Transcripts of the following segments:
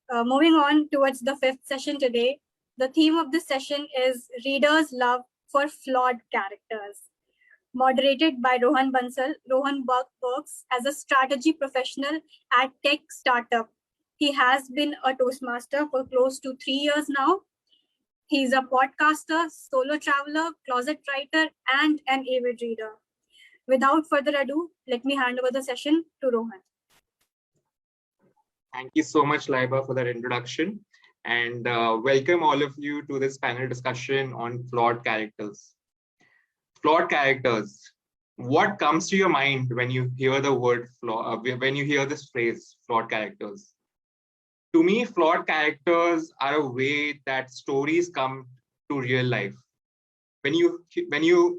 Moving on towards the fifth session today, the theme of this session is Readers' Love for Flawed Characters. Moderated by Rohan Bansal, Rohan works as a strategy professional at tech startup. He has been a Toastmaster for close to 3 years now. He's a podcaster, solo traveler, closet writer, and an avid reader. Without further ado, let me hand over the session to Rohan. Thank you so much, Laiba, for that introduction. And welcome all of you to this panel discussion on flawed characters. Flawed characters. What comes to your mind when you hear the word flaw, when you hear this phrase, flawed characters? To me, flawed characters are a way that stories come to real life. When you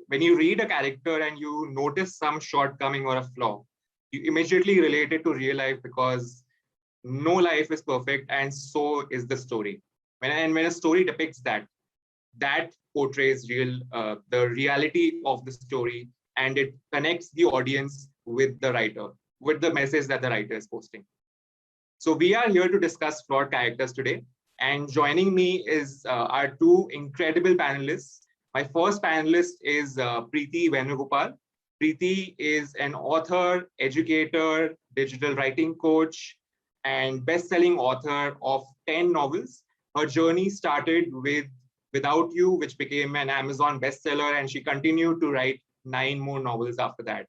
read a character and you notice some shortcoming or a flaw, you immediately relate it to real life because no life is perfect, and so is the story. When a story depicts that portrays the reality of the story, and it connects the audience with the writer, with the message that the writer is posting. So we are here to discuss flawed characters today, and joining me is our two incredible panelists. My first panelist is Preethi Venugopala. Preethi is an author, educator, digital writing coach, and best-selling author of 10 novels. Her journey started with Without You, which became an Amazon bestseller, and she continued to write 9 more novels after that.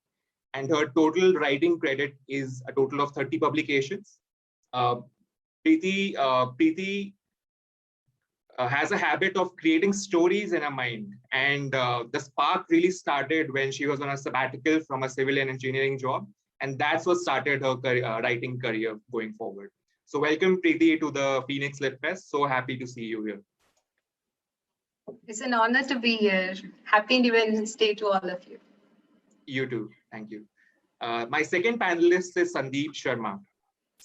And her total writing credit is a total of 30 publications. Preethi has a habit of creating stories in her mind. And the spark really started when she was on a sabbatical from a civil and engineering job. And that's what started her writing career going forward. So welcome, Preethi, to the Phoenix Litfest. So happy to see you here. It's an honor to be here. Happy Independence Day to all of you. You too. Thank you. My second panelist is Sandeep Sharma.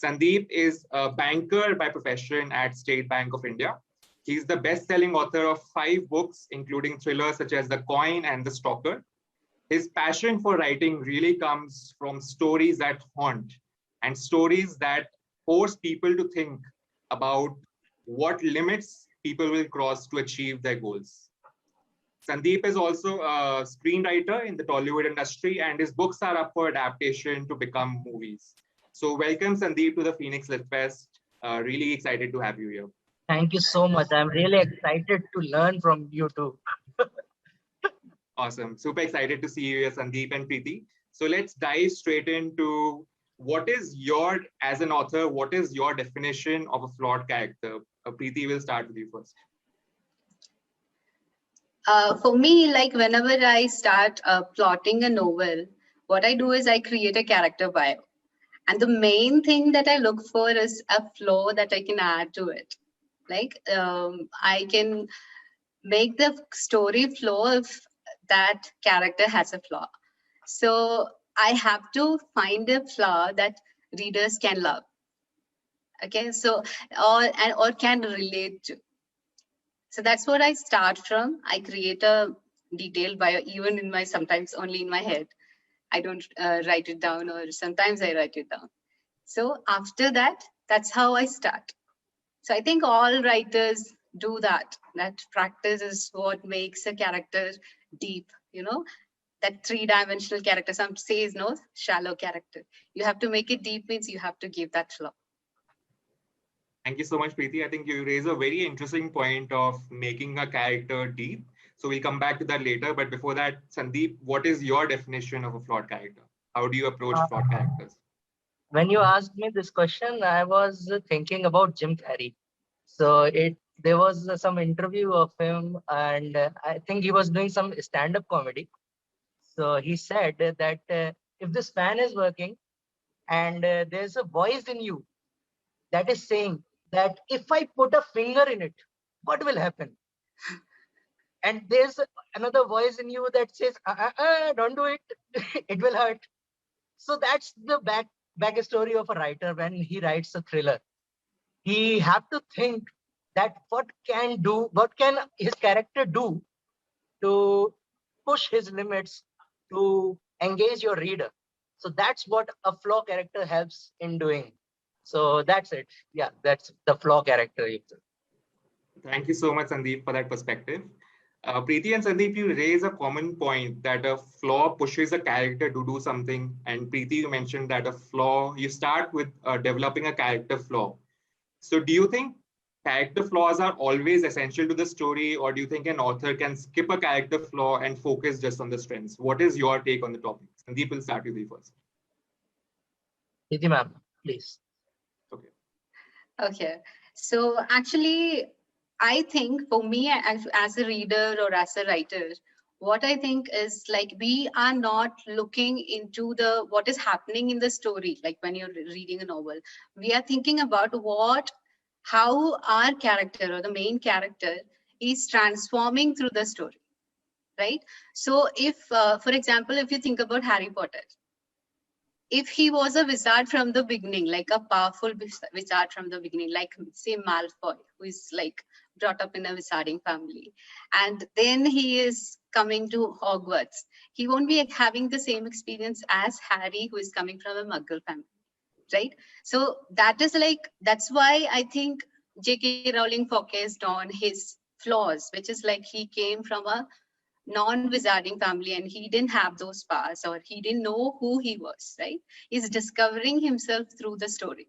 Sandeep is a banker by profession at State Bank of India. He's the best-selling author of 5 books, including thrillers such as The Coin and The Stalker. His passion for writing really comes from stories that haunt and stories that force people to think about what limits people will cross to achieve their goals. Sandeep is also a screenwriter in the Tollywood industry, and his books are up for adaptation to become movies. So welcome, Sandeep, to the Phoenix Litfest. Really excited to have you here. Thank you so much. I'm really excited to learn from you too. Awesome. Super excited to see you here, Sandeep and Preethi. So let's dive straight into as an author, what is your definition of a flawed character? Preethi, will start with you first. For me, like whenever I start plotting a novel, what I do is I create a character bio. And the main thing that I look for is a flaw that I can add to it. Like I can make the story flow if that character has a flaw. So I have to find a flaw that readers can love. Okay, so or can relate to. So that's what I start from. I create a detailed bio, even in sometimes only in my head. I don't write it down, or sometimes I write it down. So after that, that's how I start. So I think all writers do that. That practice is what makes a character deep, that 3-dimensional character. Some says no, shallow character. You have to make it deep means you have to give that flaw. Thank you so much, Preethi. I think you raise a very interesting point of making a character deep. So we'll come back to that later. But before that, Sandeep, what is your definition of a flawed character? How do you approach flawed characters? When you asked me this question, I was thinking about Jim Carrey. So there was some interview of him, and I think he was doing some stand-up comedy. So he said that if this fan is working and there's a voice in you that is saying that if I put a finger in it, what will happen? And there's another voice in you that says, don't do it, it will hurt. So that's the backstory of a writer when he writes a thriller. He have to think that what can his character do to push his limits to engage your reader. So that's what a flaw character helps in doing. So that's it. Yeah, that's the flaw character. Thank you so much, Sandeep, for that perspective. Preeti and Sandeep, you raise a common point that a flaw pushes a character to do something. And Preeti, you mentioned that a flaw, you start with developing a character flaw. So do you think character flaws are always essential to the story, or do you think an author can skip a character flaw and focus just on the strengths? What is your take on the topic? Sandeep, will start with you first. Preethi ma'am, please. Okay. Okay. So actually, I think for me as a reader or as a writer, what I think is like we are not looking into the what is happening in the story. Like when you're reading a novel, we are thinking about how our character or the main character is transforming through the story, right? So if, for example, if you think about Harry Potter, if he was a wizard from the beginning, like a powerful wizard from the beginning, like say Malfoy, who is like brought up in a wizarding family, and then he is coming to Hogwarts, he won't be having the same experience as Harry, who is coming from a Muggle family, right? So that's why I think J.K. Rowling focused on his flaws, which is like he came from a non-wizarding family and he didn't have those powers or he didn't know who he was, right? He's discovering himself through the story,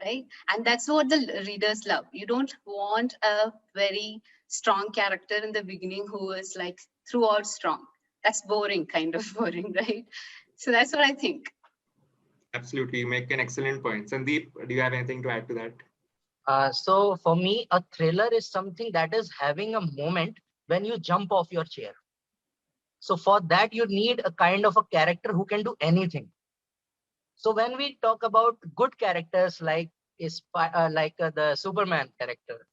right? And that's what the readers love. You don't want a very strong character in the beginning who is like throughout strong. That's boring, kind of boring, right? So that's what I think. Absolutely. You make an excellent point. Sandeep, do you have anything to add to that? So for me, a thriller is something that is having a moment when you jump off your chair. So for that, you need a kind of a character who can do anything. So when we talk about good characters like the Superman character,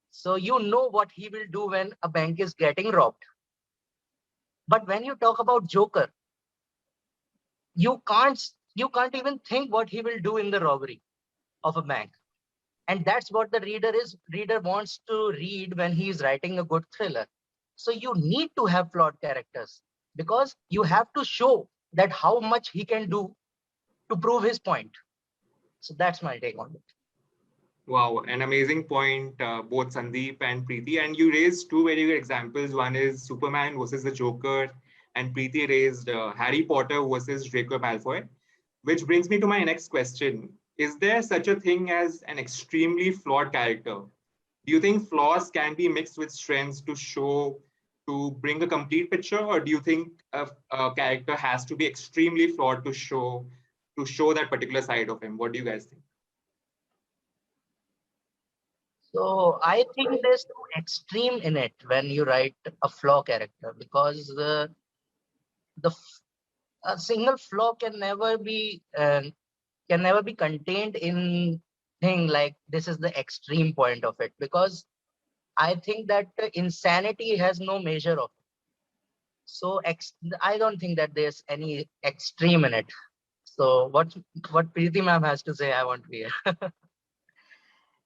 so you know what he will do when a bank is getting robbed. But when you talk about Joker, you can't even think what he will do in the robbery of a bank. And that's what the reader wants to read when he is writing a good thriller. So you need to have flawed characters because you have to show that how much he can do to prove his point. So that's my take on it. Wow, an amazing point, both Sandeep and Preeti. And you raised two very good examples. One is Superman versus the Joker, and Preeti raised Harry Potter versus Draco Malfoy, which brings me to my next question. Is there such a thing as an extremely flawed character? Do you think flaws can be mixed with strengths to bring a complete picture, or do you think a character has to be extremely flawed to show that particular side of him? What do you guys think? So I think there's no extreme in it when you write a flaw character because a single flaw can never be contained in thing like this is the extreme point of it because I think that insanity has no measure of it. So I don't think that there's any extreme in it. So what Preeti ma'am has to say, I want to hear.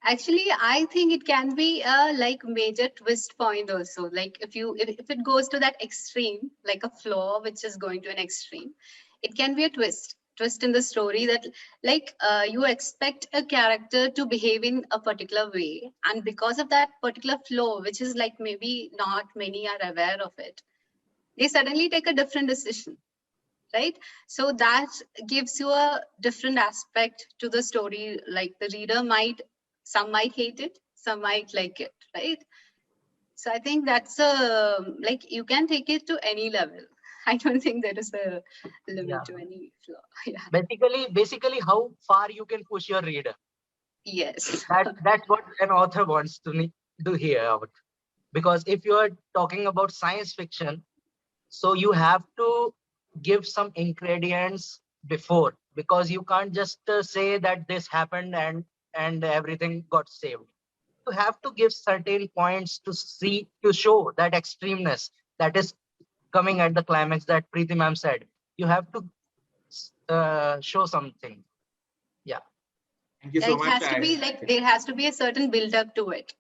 Actually, I think it can be a like major twist point also. Like if it goes to that extreme, like a flaw which is going to an extreme, it can be a twist in the story that like you expect a character to behave in a particular way, and because of that particular flaw, which is like maybe not many are aware of it, they suddenly take a different decision, right? So that gives you a different aspect to the story. Like the reader some might hate it, some might like it, right? So I think that's like you can take it to any level. I don't think there is a limit Yeah. to any flaw. Yeah. Basically how far you can push your reader. Yes. That's what an author wants to hear out. Because if you are talking about science fiction, so you have to give some ingredients before because you can't just say that this happened and everything got saved. You have to give certain points to show that extremeness that is coming at the climax that Preeti ma'am said. You have to show something. Yeah. Thank you so It much. has to be like there has to be a certain build up to it.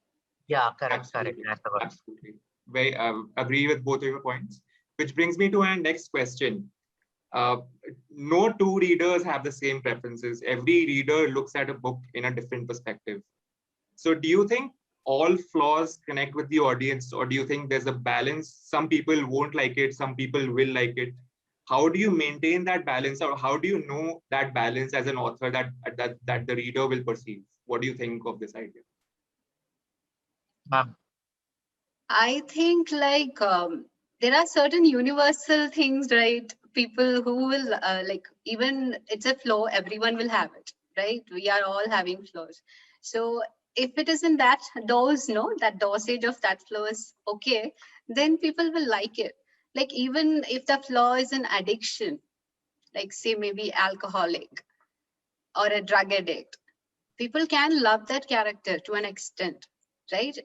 Yeah, correct. Absolutely. That's the word. Absolutely. Very agree with both of your points. Which brings me to our next question. no two readers have the same preferences. Every reader looks at a book in a different perspective. So do you think all flaws connect with the audience, or do you think there's a balance? Some people won't like it, some people will like it. How do you maintain that balance, or how do you know that balance as an author that the reader will perceive? What do you think of this idea? Ma'am. I think like there are certain universal things, right? People who will like, even it's a flaw, everyone will have it, right? We are all having flaws. So if it is in that dose, no, that dosage of that flaw is okay, then people will like it. Like even if the flaw is an addiction, like say maybe alcoholic or a drug addict, people can love that character to an extent, right?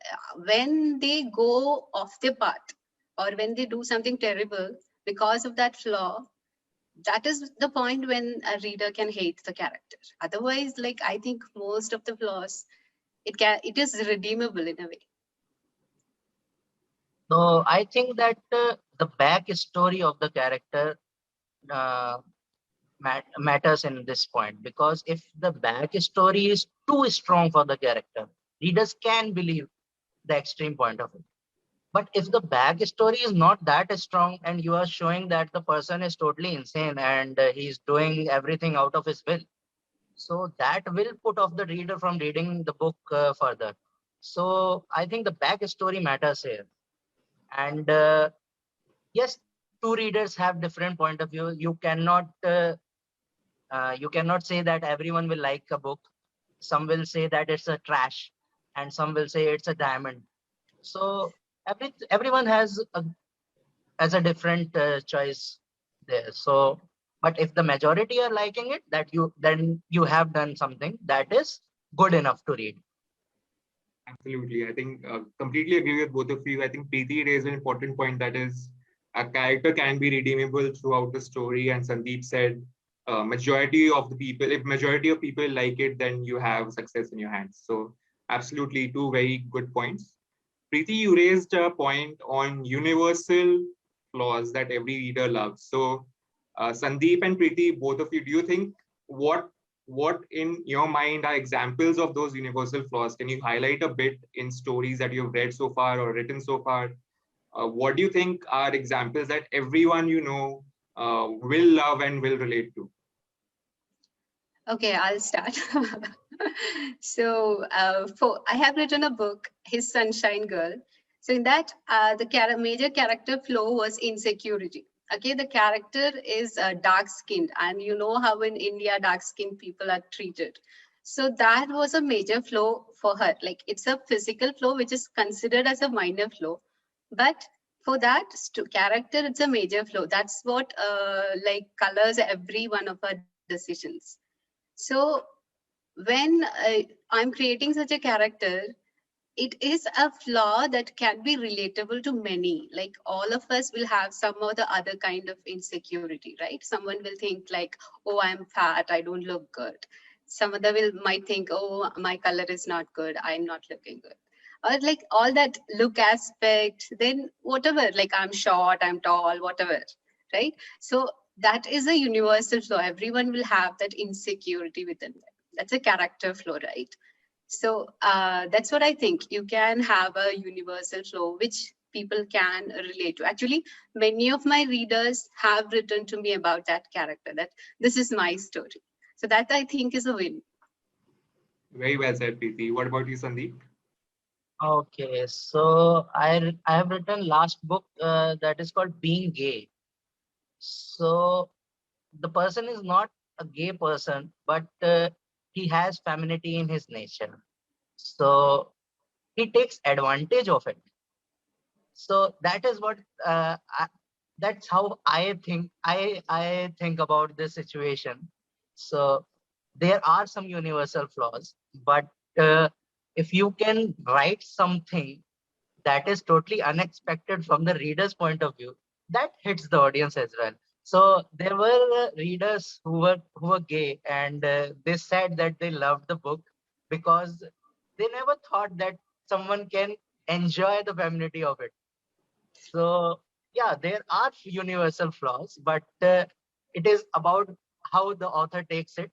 When they go off the path or when they do something terrible because of that flaw, that is the point when a reader can hate the character. Otherwise, like I think most of the flaws, it is redeemable in a way. So I think that the backstory of the character uh, matters in this point, because if the backstory is too strong for the character, readers can believe the extreme point of it. But if the backstory is not that strong and you are showing that the person is totally insane and he's doing everything out of his will, so that will put off the reader from reading the book further. So I think the backstory matters here. And yes, two readers have different point of view. You cannot say that everyone will like a book. Some will say that it's a trash, and some will say it's a diamond. So everyone has a different choice there. So, but if the majority are liking it, then you have done something that is good enough to read. Absolutely. I think completely agree with both of you. I think Preethi raised an important point, that is a character can be redeemable throughout the story. And Sandeep said, majority of the people, if majority of people like it, then you have success in your hands. So absolutely two very good points. Preethi, you raised a point on universal flaws that every reader loves. So Sandeep and Preethi, both of you, do you think what what in your mind are examples of those universal flaws? Can you highlight a bit in stories that you've read so far or written so far? What do you think are examples that everyone you know will love and will relate to? Okay, I'll start. So, for I have written a book, His Sunshine Girl. So, in that, the major character flaw was insecurity. Okay, the character is dark skinned, and you know how in India dark skinned people are treated. So, that was a major flaw for her. Like, it's a physical flaw, which is considered as a minor flaw. But for that character, it's a major flaw. That's what like colors every one of our decisions. So when I'm creating such a character, it is a flaw that can be relatable to many. Like all of us will have some or the other kind of insecurity, right? Someone will think like, oh, I'm fat, I don't look good. Some other will might think, oh, my color is not good, I'm not looking good. Or like all that look aspect, then whatever, like I'm short, I'm tall, whatever, right? So that is a universal flaw. Everyone will have that insecurity within them. That's a character flaw, right? So that's what I think. You can have a universal flow which people can relate to. Actually, many of my readers have written to me about that character, that this is my story. So that I think is a win. Very well said, Preeti. What about you, Sandeep? Okay, so I have written last book that is called Being Gay. So the person is not a gay person, but he has femininity in his nature. So he takes advantage of it. So that is what that's how I think about this situation. So there are some universal flaws, but uh, if you can write something that is totally unexpected from the reader's point of view, that hits the audience as well. So there were readers who were gay, and they said that they loved the book because they never thought that someone can enjoy the femininity of it. So yeah, there are universal flaws, but it is about how the author takes it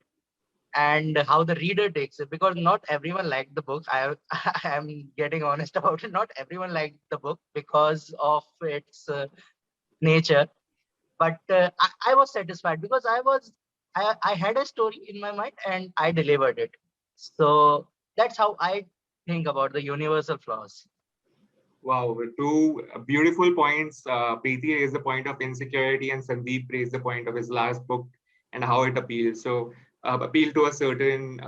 and how the reader takes it, because not everyone liked the book. I am getting honest about it. Not everyone liked the book because of its nature, but I was satisfied because I had a story in my mind and I delivered it. So that's how I think about the universal flaws. Wow, two beautiful points. Preethi raised the point of insecurity, and Sandeep raised the point of his last book and how it appeals. So, appeal to a certain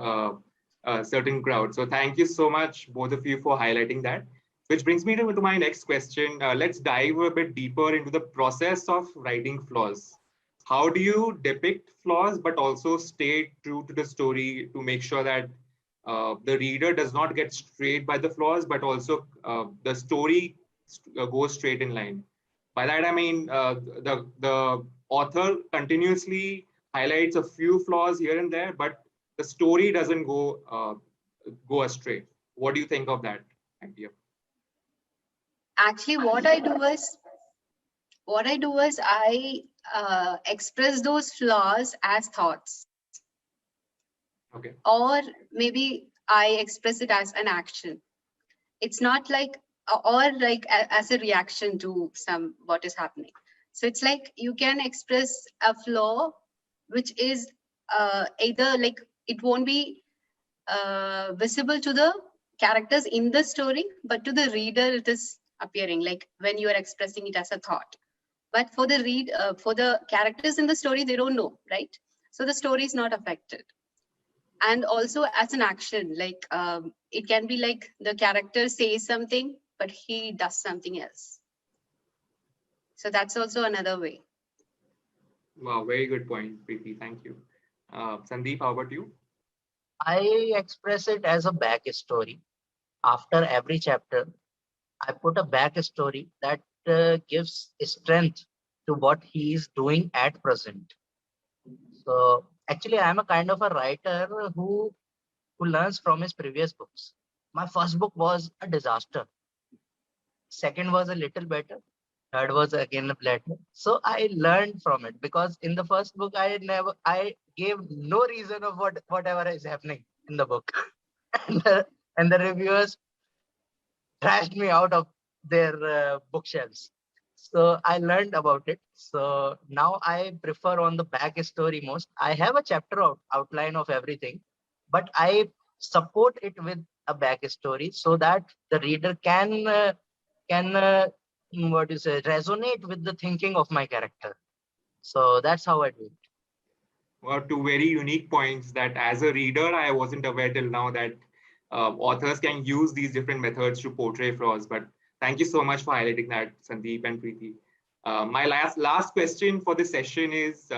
crowd. So, thank you so much, both of you, for highlighting that. Which brings me to my next question. Let's dive a bit deeper into the process of writing flaws. How do you depict flaws, but also stay true to the story to make sure that the reader does not get strayed by the flaws, but also the story goes straight in line. By that I mean the author continuously highlights a few flaws here and there, but the story doesn't go astray. What do you think of that idea? Actually, what I do is I express those flaws as thoughts, Okay. or maybe I express it as an action. It's not like, or like as a reaction to some what is happening. So it's like you can express a flaw which is either like it won't be visible to the characters in the story, but to the reader it is appearing, like when you are expressing it as a thought. But for the characters in the story, they don't know, right? So the story is not affected. And also as an action, like it can be like the character says something but he does something else. So that's also another way. Wow, very good point, Preeti. Thank you. Sandeep, how about you? I express it as a backstory. After every chapter, I put a backstory that gives strength to what he is doing at present. So actually, I'm a kind of a writer who learns from his previous books. My first book was a disaster. Second was a little better. Third was again a better. So I learned from it, because in the first book I gave no reason of whatever is happening in the book, and the reviewers trashed me out of their bookshelves. So I learned about it. So now I prefer on the backstory most. I have a chapter outline of everything, but I support it with a backstory so that the reader can what you say, resonate with the thinking of my character. So that's how I do it. Well, two very unique points that as a reader, I wasn't aware till now that authors can use these different methods to portray flaws. But thank you so much for highlighting that, Sandeep and Preeti. My last question for this session is,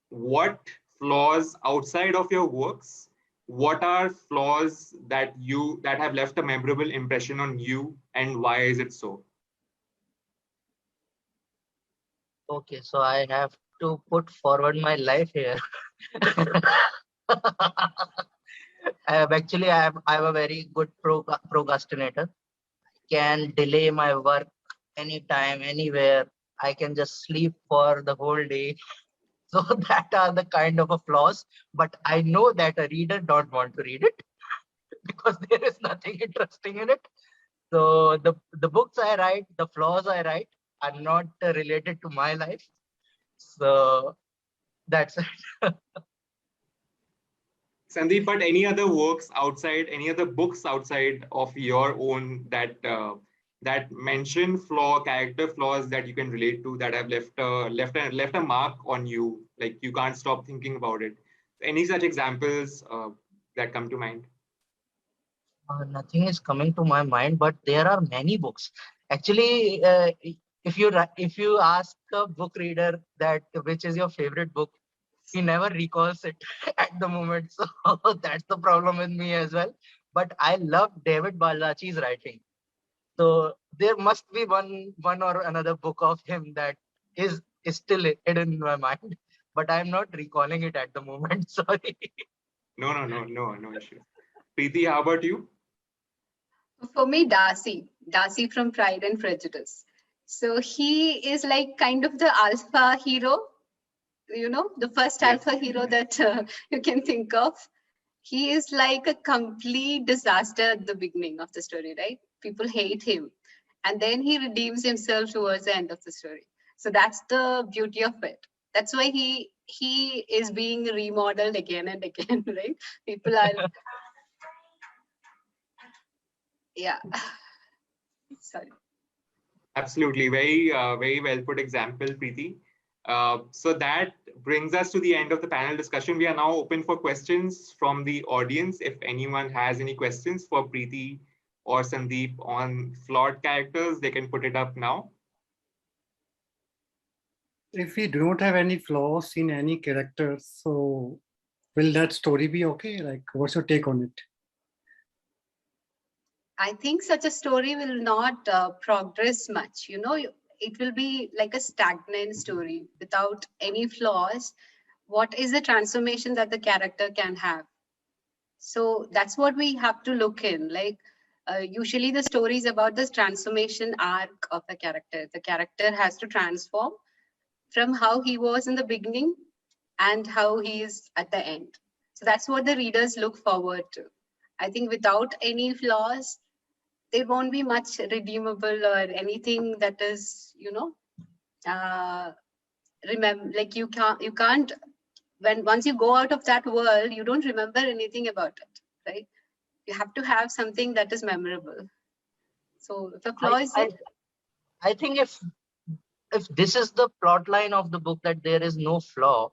what flaws outside of your works? What are flaws that have left a memorable impression on you, and why is it so? Okay, so I have to put forward my life here. I'm a very good procrastinator. Can delay my work anytime, anywhere. I can just sleep for the whole day. So that are the kind of a flaws. But I know that a reader don't want to read it because there is nothing interesting in it. So the books I write, the flaws I write are not related to my life. So that's it. Sandeep, but any other works outside, any other books outside of your own that mention character flaws that you can relate to, that have left a mark on you, like you can't stop thinking about it. Any such examples that come to mind? Nothing is coming to my mind, but there are many books. Actually, if you ask a book reader that which is your favorite book, he never recalls it at the moment. So that's the problem with me as well. But I love David Baldacci's writing. So there must be one or another book of him that is still hidden in my mind, but I'm not recalling it at the moment. Sorry. No issue. Preeti, how about you? For me, Darcy from Pride and Prejudice. So he is like kind of the alpha hero, the first alpha hero that you can think of. He is like a complete disaster at the beginning of the story, right? People hate him. And then he redeems himself towards the end of the story. So that's the beauty of it. That's why he is being remodeled again and again, right? People are, yeah. Sorry. Absolutely. Very well put example, Preethi. So that brings us to the end of the panel discussion. We are now open for questions from the audience. If anyone has any questions for Preethi or Sandeep on flawed characters, they can put it up now. If we don't have any flaws in any character, so will that story be okay? Like, what's your take on it? I think such a story will not progress much. It will be like a stagnant story without any flaws. What is the transformation that the character can have? So that's what we have to look in. Like, usually the story is about this transformation arc of the character. The character has to transform from how he was in the beginning and how he is at the end. So that's what the readers look forward to. I think without any flaws, there won't be much redeemable or anything that is, remember, like you can't, once you go out of that world, you don't remember anything about it, right? You have to have something that is memorable. So if a flaw is there, I think if this is the plot line of the book, that there is no flaw,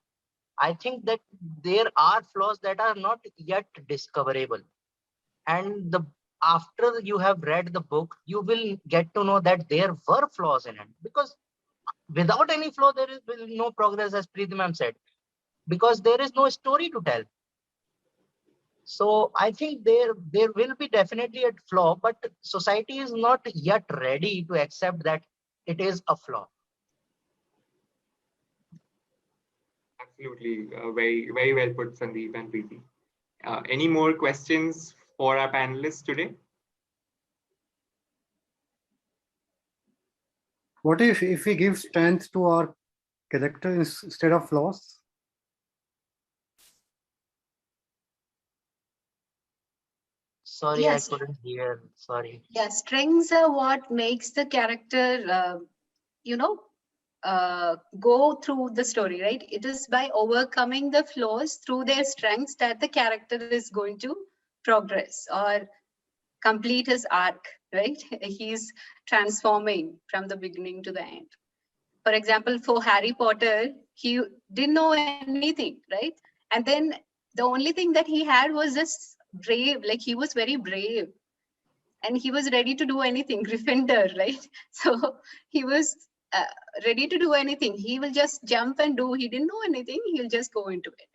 I think that there are flaws that are not yet discoverable. And after you have read the book, you will get to know that there were flaws in it. Because without any flaw, there will be no progress, as Preethi ma'am said, because there is no story to tell. So I think there will be definitely a flaw, but society is not yet ready to accept that it is a flaw. Absolutely. Very well put, Sandeep and Preethi. Any more questions for our panelists today? What if we give strength to our character instead of flaws? Sorry, yes. I couldn't hear. Sorry. Yeah, strengths are what makes the character, go through the story, right? It is by overcoming the flaws through their strengths that the character is going to progress or complete his arc, right? He's transforming from the beginning to the end. For example, for Harry Potter, he didn't know anything, right? And then the only thing that he had was just brave, like he was very brave and he was ready to do anything. Gryffindor, right? So he was ready to do anything. He will just jump and do. He didn't know anything. He'll just go into it.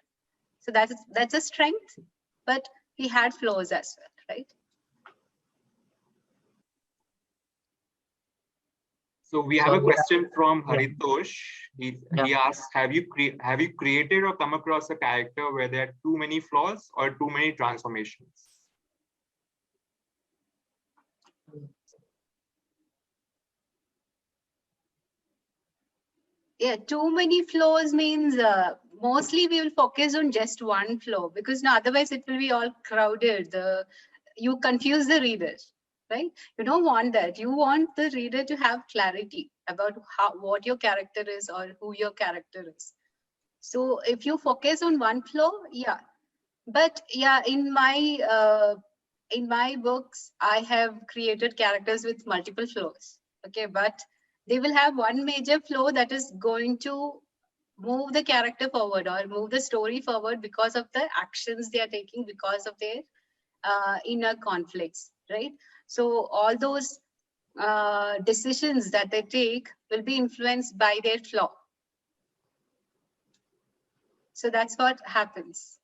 So that's a strength, but he had flaws as well, right? So we have a question from Haritosh. He asks, have you created or come across a character where there are too many flaws or too many transformations? Yeah, too many flaws means mostly we will focus on just one flaw, because otherwise it will be all crowded. You confuse the reader, right? You don't want that. You want the reader to have clarity about what your character is or who your character is. So if you focus on one flaw, yeah. But yeah, in my books, I have created characters with multiple flaws. Okay, but they will have one major flaw that is going to move the character forward or move the story forward because of the actions they are taking, because of their inner conflicts, right? So all those decisions that they take will be influenced by their flaw. So that's what happens.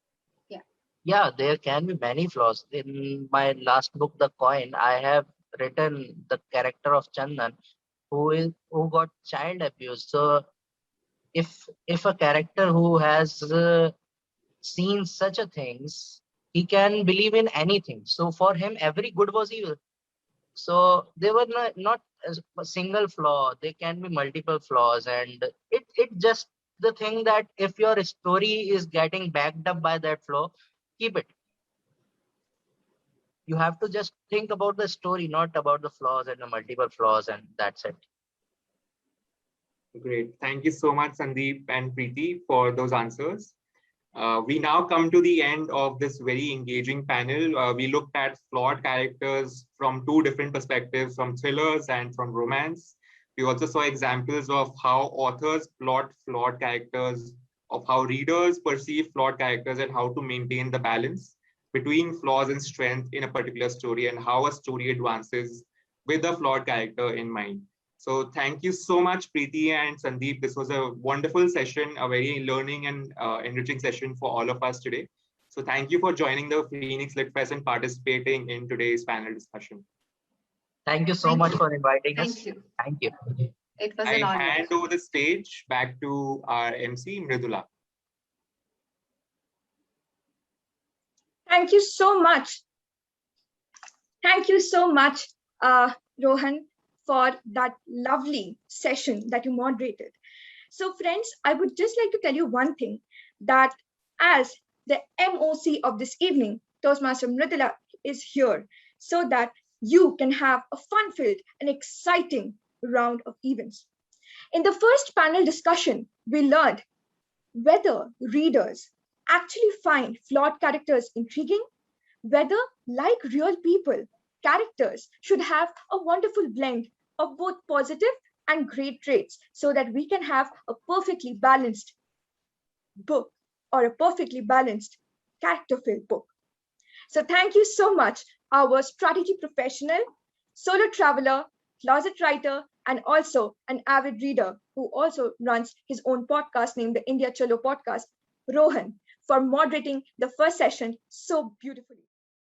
Yeah, there can be many flaws. In my last book, The Coin, I have written the character of Chandan, who got child abuse. So if a character who has seen such a things, he can believe in anything. So for him, every good was evil. So they were not a single flaw. They can be multiple flaws, and it just the thing that if your story is getting backed up by that flaw, keep it. You have to just think about the story, not about the flaws and the multiple flaws, and that's it. Great. Thank you so much, Sandeep and Preethi, for those answers. We now come to the end of this very engaging panel. We looked at flawed characters from two different perspectives, from thrillers and from romance. We also saw examples of how authors plot flawed characters, of how readers perceive flawed characters, and how to maintain the balance between flaws and strength in a particular story, and how a story advances with a flawed character in mind. So thank you so much, Preethi and Sandeep. This was a wonderful session, a very learning and enriching session for all of us today. So thank you for joining the Phoenix Lit Fest and participating in today's panel discussion. Thank you so Thank much you. for inviting us. Thank you. Thank you. It was I an honor. hand over the stage back to our MC, Mridula. Thank you so much. Thank you so much, Rohan, for that lovely session that you moderated. So friends, I would just like to tell you one thing, that as the MOC of this evening, Toastmaster Mridula is here so that you can have a fun-filled and exciting round of events. In the first panel discussion, we learned whether readers actually find flawed characters intriguing, whether, like real people, characters should have a wonderful blend of both positive and great traits so that we can have a perfectly balanced book or a perfectly balanced character-filled book. So thank you so much, our strategy professional, solo traveler, closet writer, and also an avid reader who also runs his own podcast named the India Chalo Podcast, Rohan, for moderating the first session so beautifully.